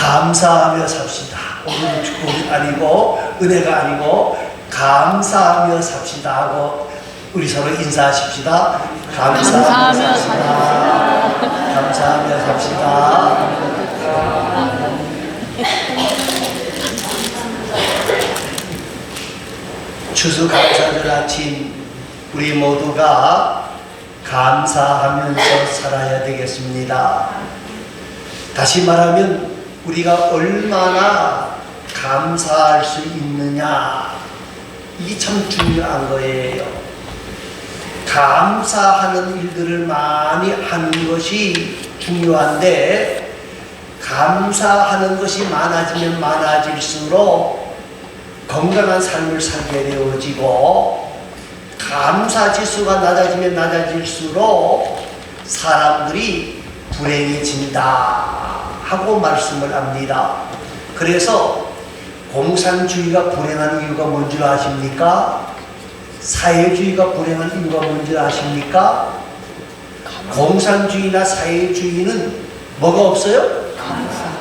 감사하며 삽시다. 오늘 축복이 아니고 은혜가 아니고 감사하며 삽시다 하고 우리 서로 인사하십시다. 감사하며 삽시다. 감사하며 삽시다. 추수감사절 아침 우리 모두가 감사하면서 살아야 되겠습니다. 다시 말하면 우리가 얼마나 감사할 수 있느냐, 이게 참 중요한 거예요. 감사하는 일들을 많이 하는 것이 중요한데, 감사하는 것이 많아지면 많아질수록 건강한 삶을 살게 되어지고, 감사 지수가 낮아지면 낮아질수록 사람들이 불행해진다 하고 말씀을 합니다. 그래서 공산주의가 불행한 이유가 뭔지 아십니까? 사회주의가 불행한 이유가 뭔지 아십니까? 공산주의나 사회주의는 뭐가 없어요?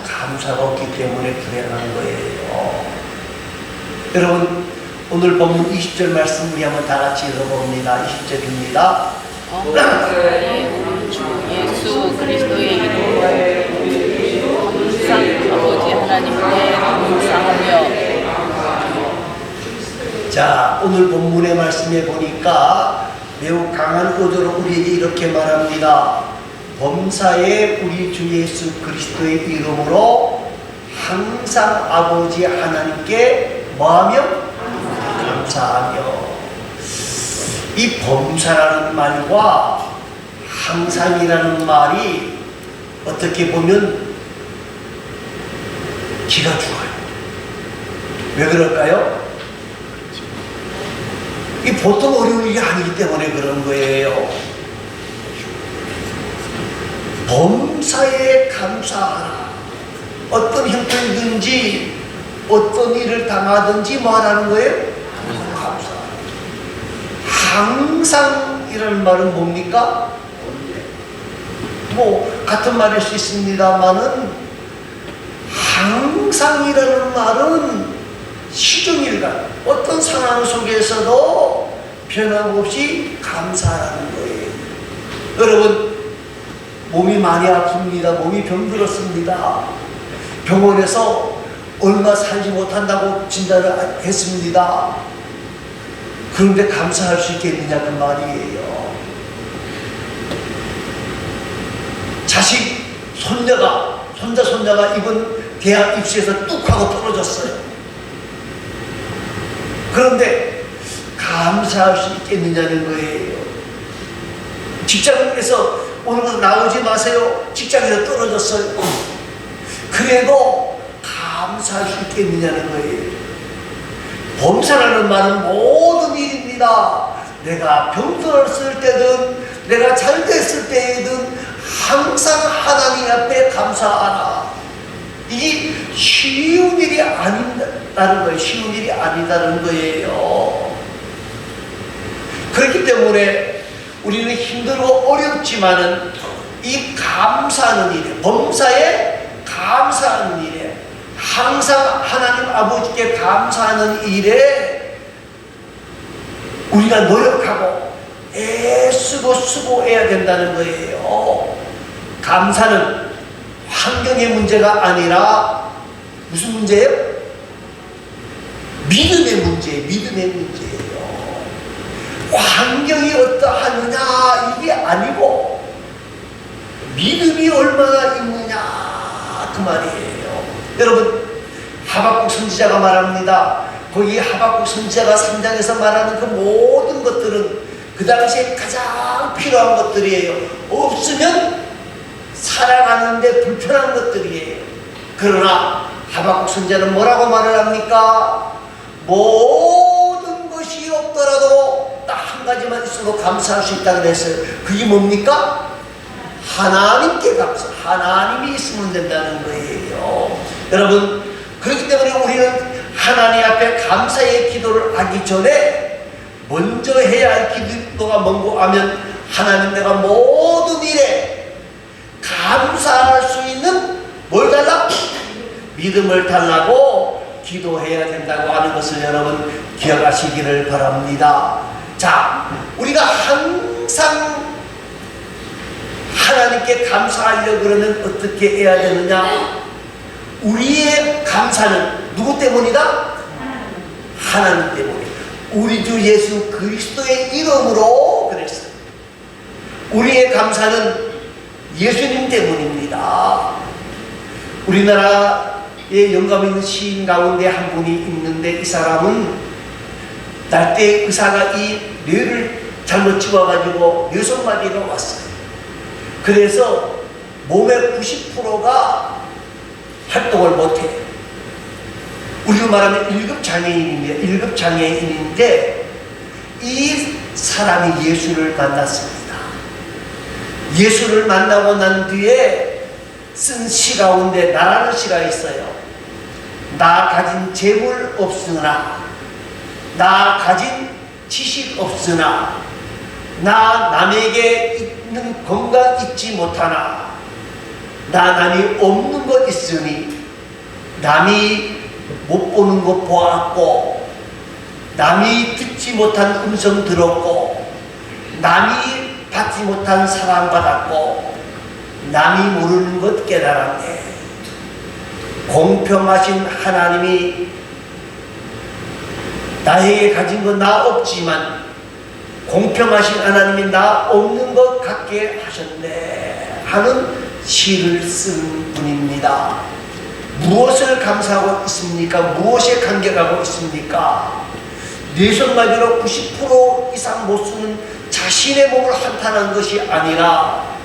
감사가 없기 때문에 불행한 거예요. 여러분, 오늘 본문 20절 말씀 우리 한번 다 같이 읽어봅니다. 20절입니다. 우리 주 예수 그리스도의 이름으로 항상 아버지 하나님께 감사하며. 자, 오늘 본문의 말씀에 보니까 매우 강한 어조로 우리에게 이렇게 말합니다. 범사에 우리 주 예수 그리스도의 이름으로 항상 아버지 하나님께 뭐하며? 감사하며. 이 범사라는 말과 항상이라는 말이 어떻게 보면 기가 죽어요. 왜 그럴까요? 이 보통 어려운 일이 아니기 때문에 그런 거예요. 범사에 감사하라. 어떤 형편이든지 어떤 일을 당하든지 뭐 하라는 거예요? 감사하라. 항상이라는 말은 뭡니까? 뭐 같은 말일 수 있습니다만은 항상이라는 말은 시종일관 어떤 상황 속에서도 변함없이 감사하는 거예요. 여러분, 몸이 많이 아픕니다. 몸이 병들었습니다. 병원에서 얼마 살지 못한다고 진단을 했습니다. 그런데 감사할 수 있겠느냐 그 말이에요. 자식, 손자가 이번 대학 입시에서 뚝 하고 떨어졌어요. 그런데 감사할 수 있겠느냐는 거예요. 직장에서 오늘부터 나오지 마세요. 직장에서 떨어졌어요. 그래도 감사할 수 있겠느냐는 거예요. 범사라는 말은 모든 일입니다. 내가 병들었을 때든 내가 잘 됐을 때든 항상 하나님 앞에 감사하라. 이게 쉬운 일이 아니다는 거예요. 쉬운 일이 아니다는 거예요. 그렇기 때문에 우리는 힘들고 어렵지만은 이 감사하는 일에, 범사에 감사하는 일에, 항상 하나님 아버지께 감사하는 일에 우리가 노력하고 애쓰고 수고해야 된다는 거예요. 감사는 환경의 문제가 아니라 무슨 문제예요? 믿음의 문제예요. 환경이 어떠하느냐 이게 아니고 믿음이 얼마나 있느냐 그 말이에요. 여러분, 하박국 선지자가 말합니다. 거기 하박국 선지자가 3장에서 말하는 그 모든 것들은 그 당시에 가장 필요한 것들이에요. 없으면 살아가는데 불편한 것들이에요. 그러나 하박국 선지자는 뭐라고 말을 합니까? 모든 것이 없더라도 딱 한 가지만 있어도 감사할 수 있다고 했어요. 그게 뭡니까? 하나님께 감사. 하나님이 있으면 된다는 거예요. 여러분, 그렇기 때문에 우리는 하나님 앞에 감사의 기도를 하기 전에 먼저 해야 할 기도가 뭔고 하면, 하나님, 내가 모든 일에 감사할 수 있는 뭘 달라? 믿음을 달라고 기도해야 된다고 하는 것을 여러분 기억하시기를 바랍니다. 자, 우리가 항상 하나님께 감사하려고 그러면 어떻게 해야 되느냐? 우리의 감사는 누구 때문이다? 하나님 때문에. 우리 주 예수 그리스도의 이름으로 그랬어요. 우리의 감사는 예수님 때문입니다. 우리나라의 영감 있는 시인 가운데 한 분이 있는데, 이 사람은 날 때 의사가 이 뇌를 잘못 집어가지고 뇌성마비가 왔어요. 그래서 몸의 90%가 활동을 못해요. 우리로 말하면 1급 장애인입니다. 1급 장애인인데 이 사람이 예수를 만났습니다. 예수를 만나고 난 뒤에 쓴 시 가운데 나라는 시가 있어요. 나 가진 재물 없으나, 나 가진 지식 없으나, 나 남에게 있는 건강 잊지 못하나, 나 남이 없는 것 있으니, 남이 못 보는 것 보았고, 남이 듣지 못한 음성 들었고, 남이 받지 못한 사랑 받았고, 남이 모르는 것 깨달았네. 공평하신 하나님이 나에게 가진 건 나 없지만 공평하신 하나님이 나 없는 것 같게 하셨네 하는 시를 쓴 분입니다. 무엇을 감사하고 있습니까? 무엇에 감격하고 있습니까? 뇌성마비로 90% 이상 못 쓰는 자신의 몸을 한탄한 것이 아니라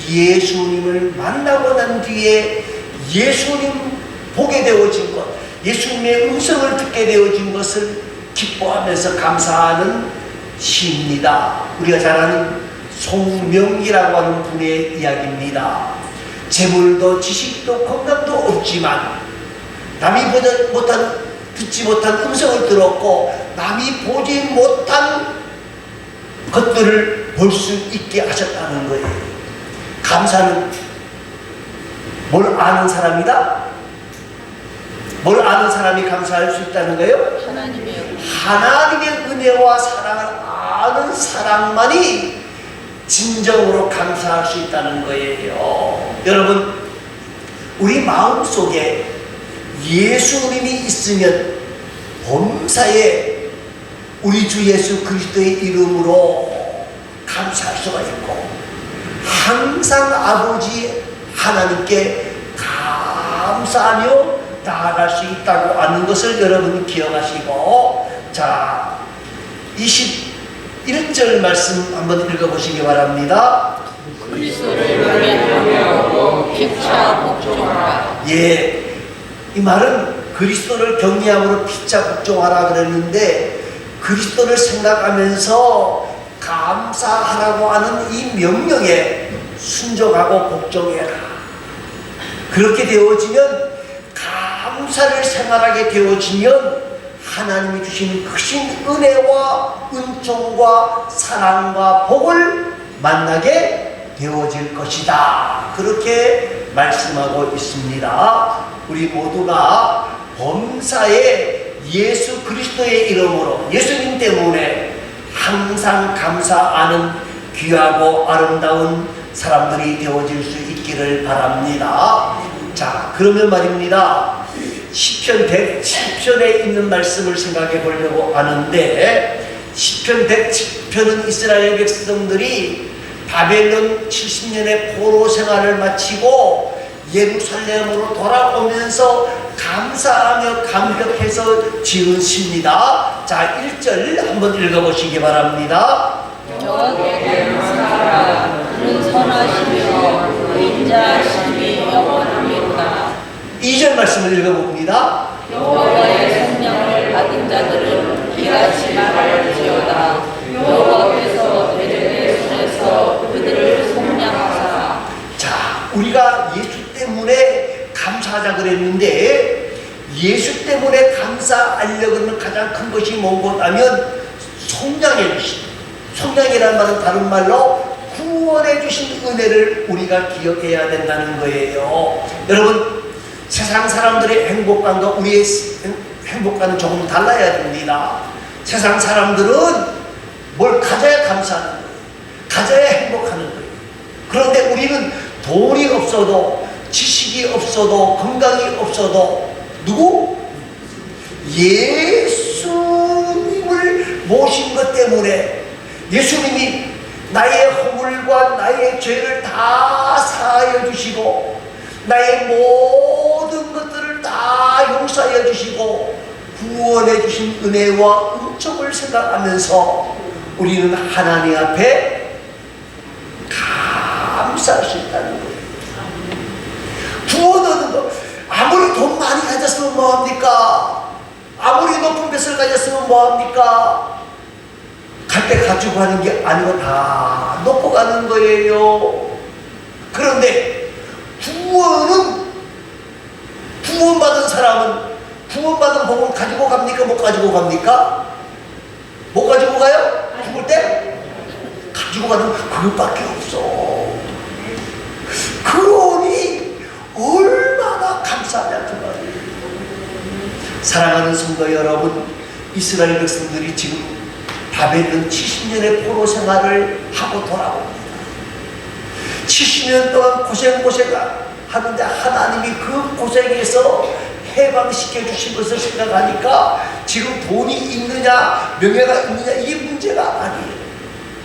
예수님을 만나고 난 뒤에 예수님 보게 되어진 것, 예수님의 음성을 듣게 되어진 것을 기뻐하면서 감사하는 시입니다. 우리가 잘 아는 송명기라고 하는 분의 이야기입니다. 재물도 지식도 건강도 없지만 남이 듣지 못한 음성을 들었고 남이 보지 못한 것들을 볼 수 있게 하셨다는 거예요. 감사는 뭘 아는 사람이다? 뭘 아는 사람이 감사할 수 있다는 거예요? 하나님의 은혜와 사랑을 아는 사람만이 진정으로 감사할 수 있다는 거예요. 여러분, 우리 마음속에 예수님이 있으면 범사에 우리 주 예수 그리스도의 이름으로 감사할 수가 있고, 항상 아버지 하나님께 감사하며 나아갈 수 있다고 하는 것을 여러분이 기억하시고, 자, 21절 말씀 한번 읽어보시기 바랍니다. 그리스도를 경외하며 피차 복종하라. 예, 이 말은 그리스도를 경외함으로 피차 복종하라 그랬는데, 그리스도를 생각하면서 감사하라고 하는 이 명령에 순종하고 복종해라. 그렇게 되어지면, 감사를 생활하게 되어지면 하나님이 주신 크신 은혜와 은총과 사랑과 복을 만나게 되어질 것이다. 그렇게 말씀하고 있습니다. 우리 모두가 범사에 예수 그리스도의 이름으로, 예수님 때문에 항상 감사하는 귀하고 아름다운 사람들이 되어질 수 있기를 바랍니다. 자, 그러면 말입니다. 시편 110편에 있는 말씀을 생각해 보려고 하는데, 시편 110편은 이스라엘 백성들이 바벨론 70년의 포로 생활을 마치고 예루살렘으로 돌아오면서 감사하며 감격해서 지은 시입니다. 자, 1절 한번 읽어보시기 바랍니다. 여호와께 감사하라. 그는 선하시며 인자하심이 영원하리로다. 2절 말씀을 읽어봅니다. 여호와의 성령을 받은 자들은 이같이 말할지어다. 여호와께서 대적의 손에서 그들을 속량하사. 자, 우리가 예수 때문에 감사하자 그랬는데, 예수 때문에 감사하려고 하는 가장 큰 것이 뭔가 하면 속량해 주신, 속량이라는 말은 다른 말로 구원해 주신 은혜를 우리가 기억해야 된다는 거예요. 여러분, 세상 사람들의 행복감과 우리의 행복감은 조금 달라야 됩니다. 세상 사람들은 뭘 가져야 감사하는 거예요. 가져야 행복하는 거예요. 그런데 우리는 돈이 없어도, 지식이 없어도, 건강이 없어도 누구? 예수님을 모신 것 때문에, 예수님이 나의 허물과 나의 죄를 다 사하여 주시고 나의 모든 것들을 다 용서하여 주시고 구원해 주신 은혜와 은총을 생각하면서 우리는 하나님 앞에 감사할 수 있다는 거예요. 구원 얻는 거, 아무리 돈 많이 가졌으면 뭐합니까? 아무리 높은 뱃을 가졌으면 뭐합니까? 갈 때 가지고 가는 게 아니고 다 놓고 가는 거예요. 그런데 구원받은 사람은 구원받은 복을 가지고 갑니까? 못 가지고 갑니까? 못 가지고 가요? 죽을 때? 가지고 가는 그것밖에 없어. 그러니 얼마나 감사하냐 그 말이에요. 사랑하는 성도 여러분, 이스라엘 백성들이 지금 바벨론 70년의 포로 생활을 하고 돌아옵니다. 70년 동안 고생하는데 하나님이 그 고생에서 해방시켜 주신 것을 생각하니까 지금 돈이 있느냐 명예가 있느냐 이게 문제가 아니에요.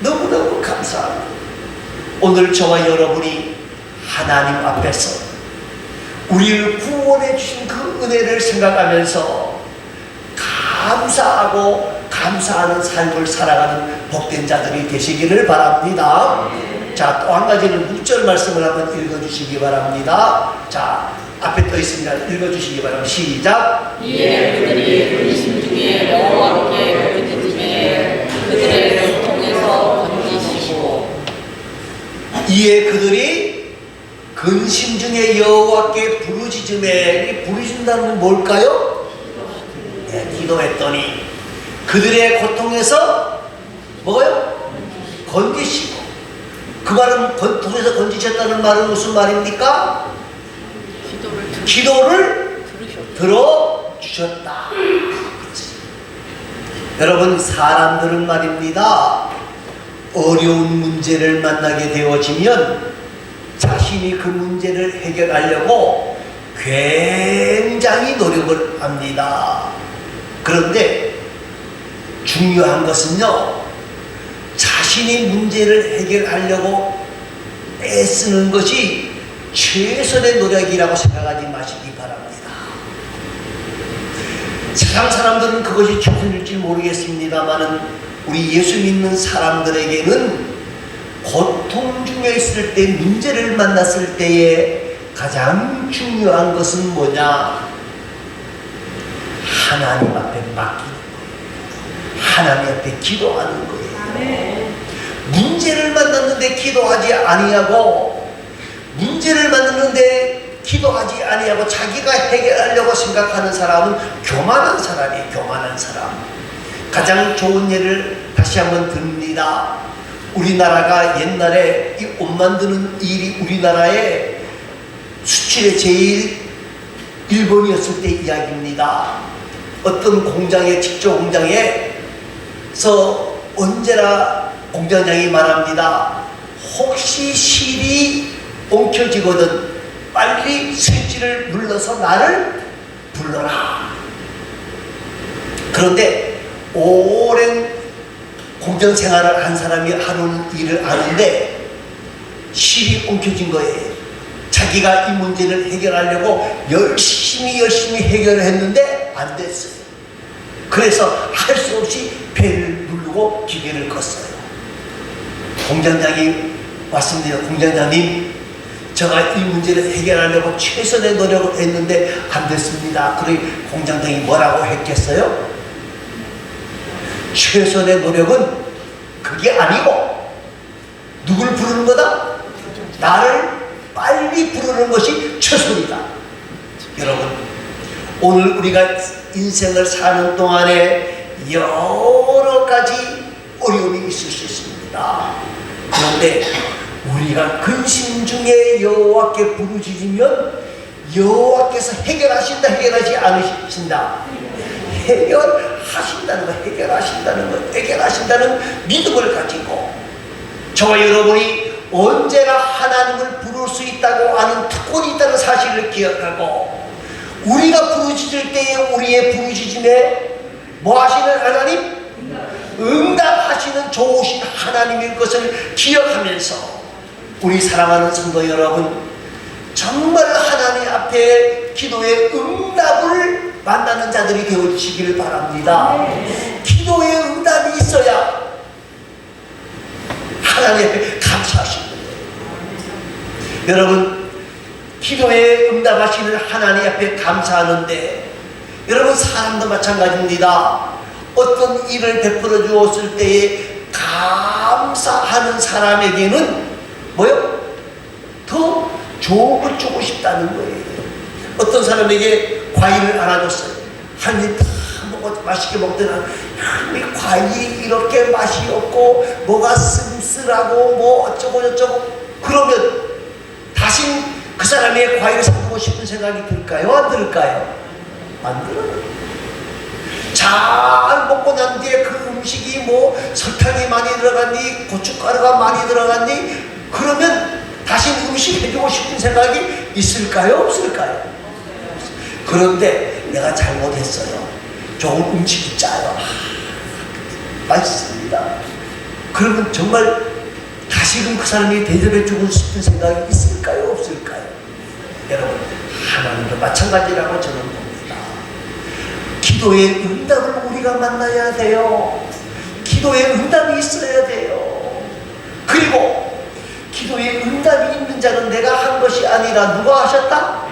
너무너무 감사합니다. 오늘 저와 여러분이 하나님 앞에서 우리를 구원해 주신 그 은혜를 생각하면서 감사하고 감사하는 삶을 살아가는 복된 자들이 되시기를 바랍니다. 자, 또 한 가지는 6절 말씀을 한번 읽어주시기 바랍니다. 자, 앞에 떠 있습니다. 읽어주시기 바랍니다. 시작. 이에 그들이 근심 중에 여호와께 부르짖음에 그들의 고통에서 건지시고. 이에 그들이 근심 중에 여호와께 부르짖음에, 부르짖는다는 건 뭘까요? 네, 기도했더니 그들의 고통에서 뭐요? 건지시고. 그 말은 불에서 건지셨다는 말은 무슨 말입니까? 기도를 들어주셨다. 여러분, 사람들은 말입니다, 어려운 문제를 만나게 되어지면 자신이 그 문제를 해결하려고 굉장히 노력을 합니다. 그런데 중요한 것은요, 자신이 문제를 해결하려고 애쓰는 것이 최선의 노력이라고 생각하지 마시기 바랍니다. 세상 사람들은 그것이 최선일지 모르겠습니다만은 우리 예수 믿는 사람들에게는 고통 중에 있을 때, 문제를 만났을 때에 가장 중요한 것은 뭐냐? 하나님 앞에 맡기는 거예요. 하나님 앞에 기도하는 거예요. 문제를 만났는데 기도하지 아니하고, 문제를 만났는데 기도하지 아니하고 자기가 해결하려고 생각하는 사람은 교만한 사람이에요. 교만한 사람. 가장 좋은 예를 다시 한번 듭니다. 우리나라가 옛날에 이 옷 만드는 일이 우리나라의 수출의 제일 1번이었을 때 이야기입니다. 어떤 공장에, 직접 공장에서 언제나 공장장이 말합니다. 혹시 실이 엉켜지거든 빨리 스위치를 눌러서 나를 불러라. 그런데 오랜 공장 생활을 한 사람이 하는 일을 아는데 실이 엉켜진 거예요. 자기가 이 문제를 해결하려고 열심히 해결을 했는데 안 됐어요. 그래서 할 수 없이 배를 누르고 기계를 껐어요. 공장장이 왔습니다. 공장장님, 제가 이 문제를 해결하려고 최선의 노력을 했는데 안 됐습니다. 그러니 공장장이 뭐라고 했겠어요? 최선의 노력은 그게 아니고 누굴 부르는 거다? 나를 빨리 부르는 것이 최선이다. 여러분, 오늘 우리가 인생을 사는 동안에 여러 가지 어려움이 있을 수 있습니다. 그런데 우리가 근심 중에 여호와께 부르짖으면 여호와께서 해결하시 않으신다. 해결하신다는 믿음을 가지고 저와 여러분이 언제나 하나님을 부를 수 있다고 아는 특권이 있다는 사실을 기억하고, 우리가 부르짖을 때에 우리의 부르짖음에 뭐 하시는 하나님? 응답하시는 좋으신 하나님일 것을 기억하면서 우리 사랑하는 성도 여러분, 정말 하나님 앞에 기도의 응답을 만나는 자들이 되어주시기를 바랍니다. 기도의 응답이 있어야 하나님 앞에 감사하시는 거예요. 여러분, 기도에 응답하시는 하나님 앞에 감사하는데, 여러분, 사람도 마찬가지입니다. 어떤 일을 베풀어 주었을 때에 감사하는 사람에게는 뭐요? 더 좋은 걸 주고 싶다는 거예요. 어떤 사람에게 과일을 안아줬어요. 한 입 다 먹어 맛있게 먹더니, 이 과일이 이렇게 맛이 없고 뭐가 씁쓸하고 뭐 어쩌고 저쩌고, 그러면 다시 그 사람의 과일을 사고 싶은 생각이 들까요? 안 들까요? 안 들어요. 잘 먹고 난 뒤에 그 음식이 뭐 설탕이 많이 들어갔니, 고춧가루가 많이 들어갔니, 그러면 다시 음식 해주고 싶은 생각이 있을까요? 없을까요? 그런데 내가 잘못했어요. 좋은 음식이 짜요. 맛있습니다. 그러면 정말 다시금 그 사람이 대접해주고 싶은 생각이 있을까요? 없을까요? 여러분, 하나님도 마찬가지라고 저는 봅니다. 기도의 응답을 우리가 만나야 돼요. 기도의 응답이 있어야 돼요. 그리고 기도의 응답이 있는 자는 내가 한 것이 아니라 누가 하셨다?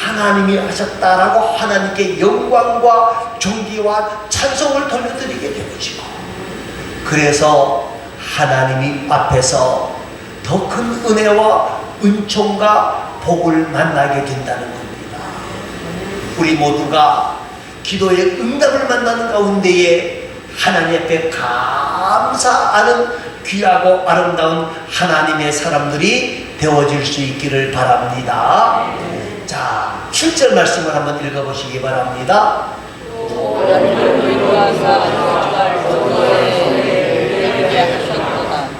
하나님이 하셨다라고 하나님께 영광과 존귀와 찬송을 돌려드리게 되어지고, 그래서 하나님 앞에서 더 큰 은혜와 은총과 복을 만나게 된다는 겁니다. 우리 모두가 기도의 응답을 만나는 가운데에 하나님 앞에 감사하는 귀하고 아름다운 하나님의 사람들이 되어질 수 있기를 바랍니다. 자, 7절 말씀을 한번 읽어보시기 바랍니다.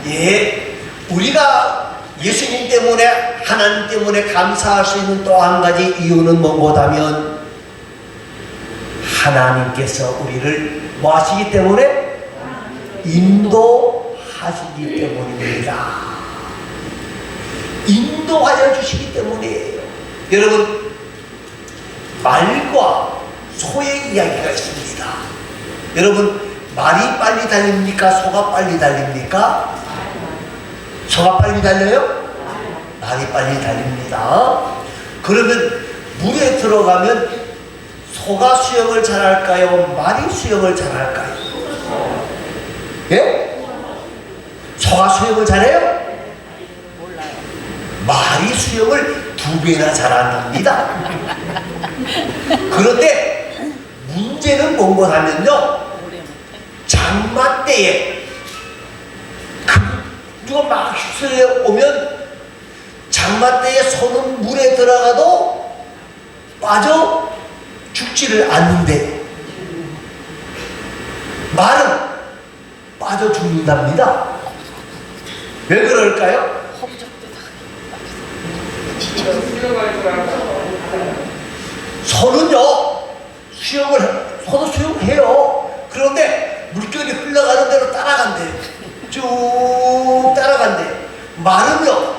예, 우리가 예수님 때문에, 하나님 때문에 감사할 수 있는 또 한 가지 이유는 무엇하면, 하나님께서 우리를 뭐 하시기 때문에? 인도하시기 때문입니다. 인도하여 주시기 때문이에요. 여러분, 말과 소의 이야기가 있습니다. 여러분, 말이 빨리 달립니까? 소가 빨리 달립니까? 소가 빨리 달려요? 말이 빨리 달립니다. 그러면 물에 들어가면 소가 수영을 잘할까요? 말이 수영을 잘할까요? 예? 소가 수영을 잘해요? 몰라요. 말이 수영을 2배나 잘한답니다. 그런데 문제는 뭔가 하면요, 장마 때에 누가 막 휩쓸려 오면 장마 때에 소는 물에 들어가도 빠져 죽지를 않는데, 말은 빠져 죽는답니다. 왜 그럴까요? 소는요, 소도 수영해요. 그런데 물결이 흘러가는 대로 따라간대요. 쭉 따라간대요. 말은요,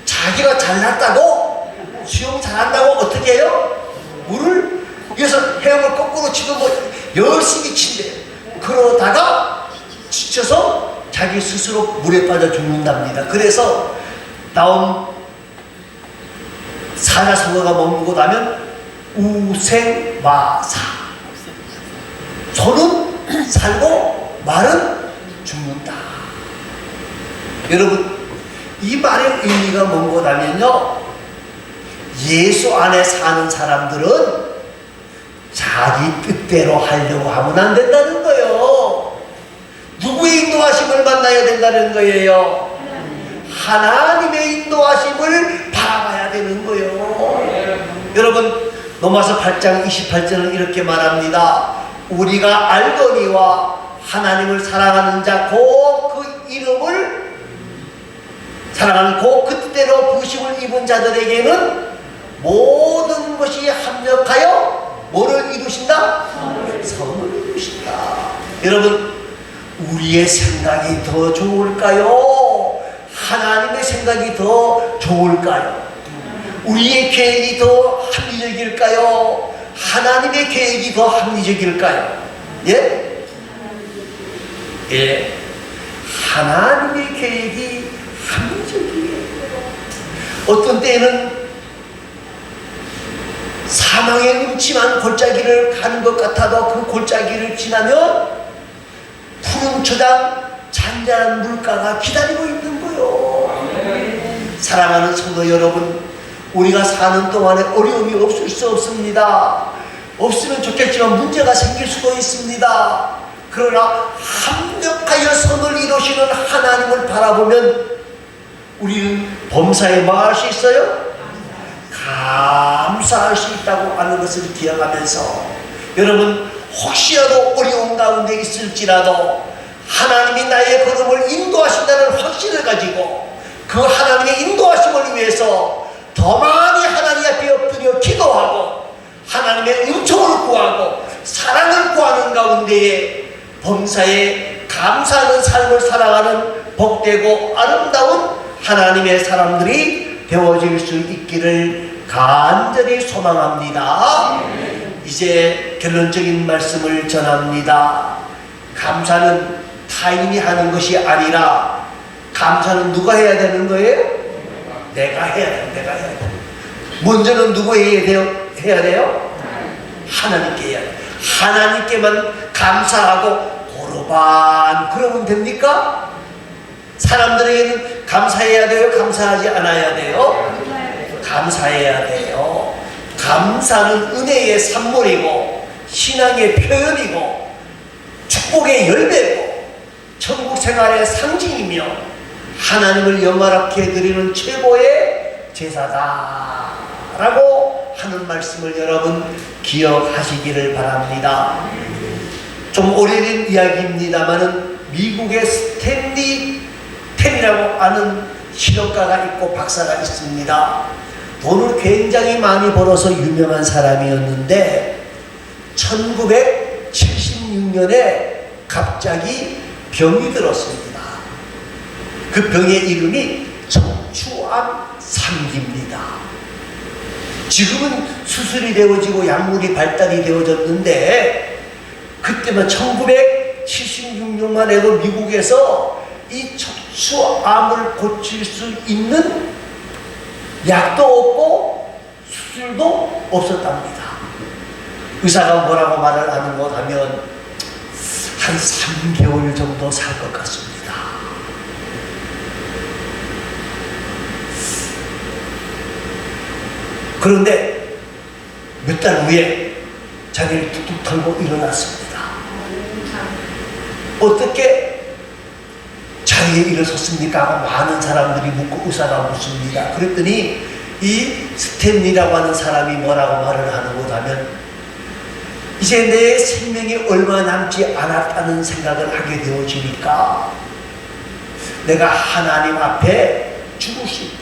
자기가 잘났다고, 수영 잘한다고 어떻게 해요? 물을 위해서 헤엄을 거꾸로 치고 뭐 열심히 친대요. 그러다가 지쳐서 자기 스스로 물에 빠져 죽는답니다. 그래서 나온 사자성어가 뭔고 하면 우생마사. 소는 살고 말은 죽는다. 여러분, 이 말의 의미가 뭔고 하면요, 예수 안에 사는 사람들은 자기 뜻대로 하려고 하면 안 된다는 거예요. 누구의 인도하심을 만나야 된다는 거예요? 하나님의 인도하심을 바라봐야 되는 거예요. 여러분, 로마서 8장 28절은 이렇게 말합니다. 우리가 알거니와 하나님을 사랑하는 자 곧 그 이름을 사랑하는 곧 그때로 부르심을 입은 자들에게는 모든 것이 합력하여 뭐를 이루신다? 선을 이루신다. 여러분, 우리의 생각이 더 좋을까요? 하나님의 생각이 더 좋을까요? 우리의 계획이 더 합리적일까요? 하나님의 계획이 더 합리적일까요? 예? 예. 하나님의 계획이 합리적이에요. 어떤 때에는 사망의 음침한 골짜기를 가는 것 같아도 그 골짜기를 지나면 푸른 초장 잔잔한 물가가 기다리고 있는 거요. 사랑하는 성도 여러분, 우리가 사는 동안에 어려움이 없을 수 없습니다. 없으면 좋겠지만 문제가 생길 수도 있습니다. 그러나 합력하여 선을 이루시는 하나님을 바라보면 우리는 범사에 뭐 할 수 있어요? 감사할 수 있다고 하는 것을 기억하면서, 여러분, 혹시라도 어려운 가운데 있을지라도 하나님이 나의 걸음을 인도하신다는 확신을 가지고 그 하나님의 인도하심을 위해서 더 많이 하나님 앞에 엎드려 기도하고 하나님의 은총을 구하고 사랑을 구하는 가운데에 범사에 감사하는 삶을 살아가는 복되고 아름다운 하나님의 사람들이 되어질 수 있기를 간절히 소망합니다. 이제 결론적인 말씀을 전합니다. 감사는 타인이 하는 것이 아니라 감사는 누가 해야 되는 거예요? 내가 해야 돼. 내가 해야 돼. 먼저는 누구 해야 돼요? 하나님께 해야 돼. 하나님께만 감사하고 고로반 그러면 됩니까? 사람들에게는 감사해야 돼요? 감사하지 않아야 돼요? 감사해야 돼요. 감사는 은혜의 산물이고 신앙의 표현이고 축복의 열매고 천국 생활의 상징이며 하나님을 영화롭게 드리는 최고의 제사다 라고 하는 말씀을 여러분 기억하시기를 바랍니다. 좀 오래된 이야기입니다만은 미국의 스탠리 템이라고 하는 실업가가 있고 박사가 있습니다. 돈을 굉장히 많이 벌어서 유명한 사람이었는데 1976년에 갑자기 병이 들었습니다. 그 병의 이름이 척추암 3기입니다. 지금은 수술이 되어지고 약물이 발달이 되어졌는데 그때만 1976년만 해도 미국에서 이 척추암을 고칠 수 있는 약도 없고 수술도 없었답니다. 의사가 뭐라고 말을 하는 것 하면 한 3개월 정도 살 것 같습니다. 그런데 몇 달 후에 자기를 툭툭 털고 일어났습니다. 어떻게 자리에 일어섰습니까? 하고 많은 사람들이 묻고 의사가 묻습니다. 그랬더니 이 스탠리라고 하는 사람이 뭐라고 말을 하는 것 하면 이제 내 생명이 얼마 남지 않았다는 생각을 하게 되어지니까 내가 하나님 앞에 죽을 수 있다.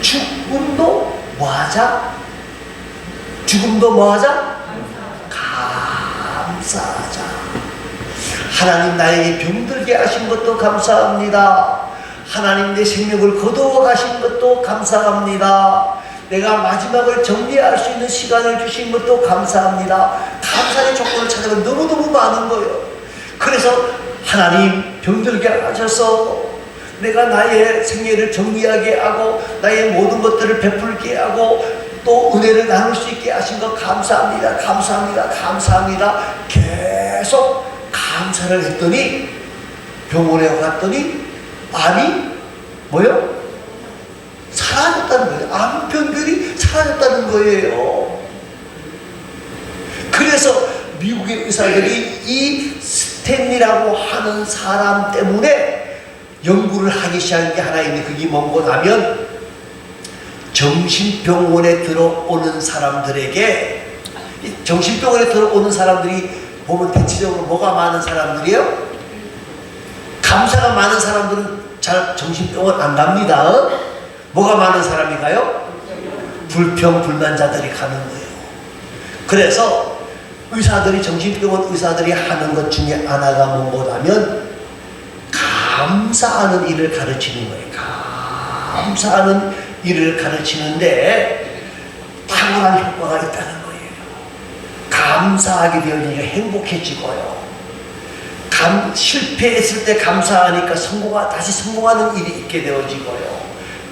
죽음도 뭐하자? 죽음도 뭐하자? 감사하자. 하나님 나에게 병들게 하신 것도 감사합니다. 하나님 내 생명을 거두어 가신 것도 감사합니다. 내가 마지막을 정리할 수 있는 시간을 주신 것도 감사합니다. 감사의 조건을 찾아보면 너무너무 많은 거예요. 그래서 하나님 병들게 하셔서 내가 나의 생애를 정리하게 하고 나의 모든 것들을 베풀게 하고 또 은혜를 나눌 수 있게 하신 것 감사합니다. 감사합니다. 감사합니다. 계속 감사를 했더니 병원에 갔더니 암이 뭐요? 사라졌다는 거예요. 암병들이 사라졌다는 거예요. 그래서 미국의 의사들이 이 스탠리라고 하는 사람 때문에 연구를 하기 시작한 게 하나 있는데 그게 뭔가 하면 정신병원에 들어오는 사람들에게, 이 정신병원에 들어오는 사람들이 보면 대체적으로 뭐가 많은 사람들이에요? 감사가 많은 사람들은 잘 정신병원 안 갑니다. 뭐가 많은 사람이 가요? 불평불만자들이 가는 거예요. 그래서 의사들이, 정신병원 의사들이 하는 것 중에 하나가 뭐냐면 감사하는 일을 가르치는 거예요. 감사하는 일을 가르치는데 탁월한 효과가 있다는 거예요. 감사하게 되어지니까 행복해지고요. 실패했을 때 감사하니까 다시 성공하는 일이 있게 되어지고요.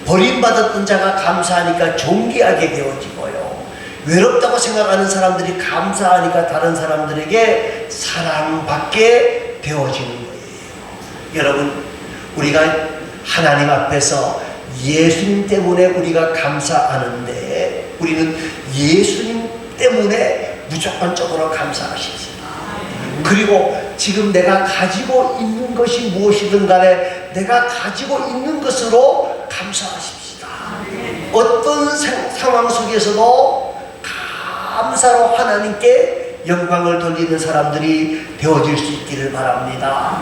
버림받았던 자가 감사하니까 존귀하게 되어지고요. 외롭다고 생각하는 사람들이 감사하니까 다른 사람들에게 사랑받게 되어지는 거예요. 여러분, 우리가 하나님 앞에서 예수님 때문에 우리가 감사하는데 우리는 예수님 때문에 무조건적으로 감사하십시다. 그리고 지금 내가 가지고 있는 것이 무엇이든 간에 내가 가지고 있는 것으로 감사하십시다. 어떤 상황 속에서도 감사로 하나님께 영광을 돌리는 사람들이 되어질 수 있기를 바랍니다.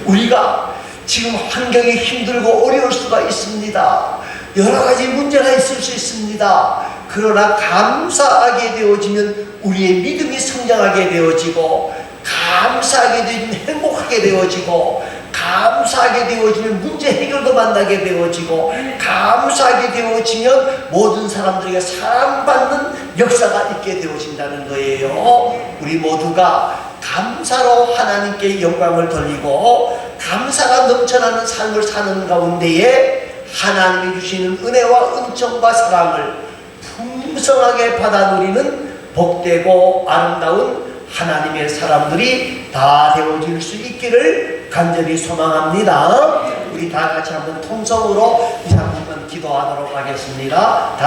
우리가 지금 환경이 힘들고 어려울 수가 있습니다. 여러 가지 문제가 있을 수 있습니다. 그러나 감사하게 되어지면 우리의 믿음이 성장하게 되어지고, 감사하게 되어지면 행복하게 되어지고, 감사하게 되어지면 문제 해결도 만나게 되어지고, 감사하게 되어지면 모든 사람들에게 사랑받는 역사가 있게 되어진다는 거예요. 우리 모두가 감사로 하나님께 영광을 돌리고 감사가 넘쳐나는 삶을 사는 가운데에 하나님이 주시는 은혜와 은총과 사랑을 풍성하게 받아 누리는 복되고 아름다운 하나님의 사람들이 다 되어질 수 있기를 간절히 소망합니다. 우리 다 같이 한번 통성으로 이 30분 기도하도록 하겠습니다.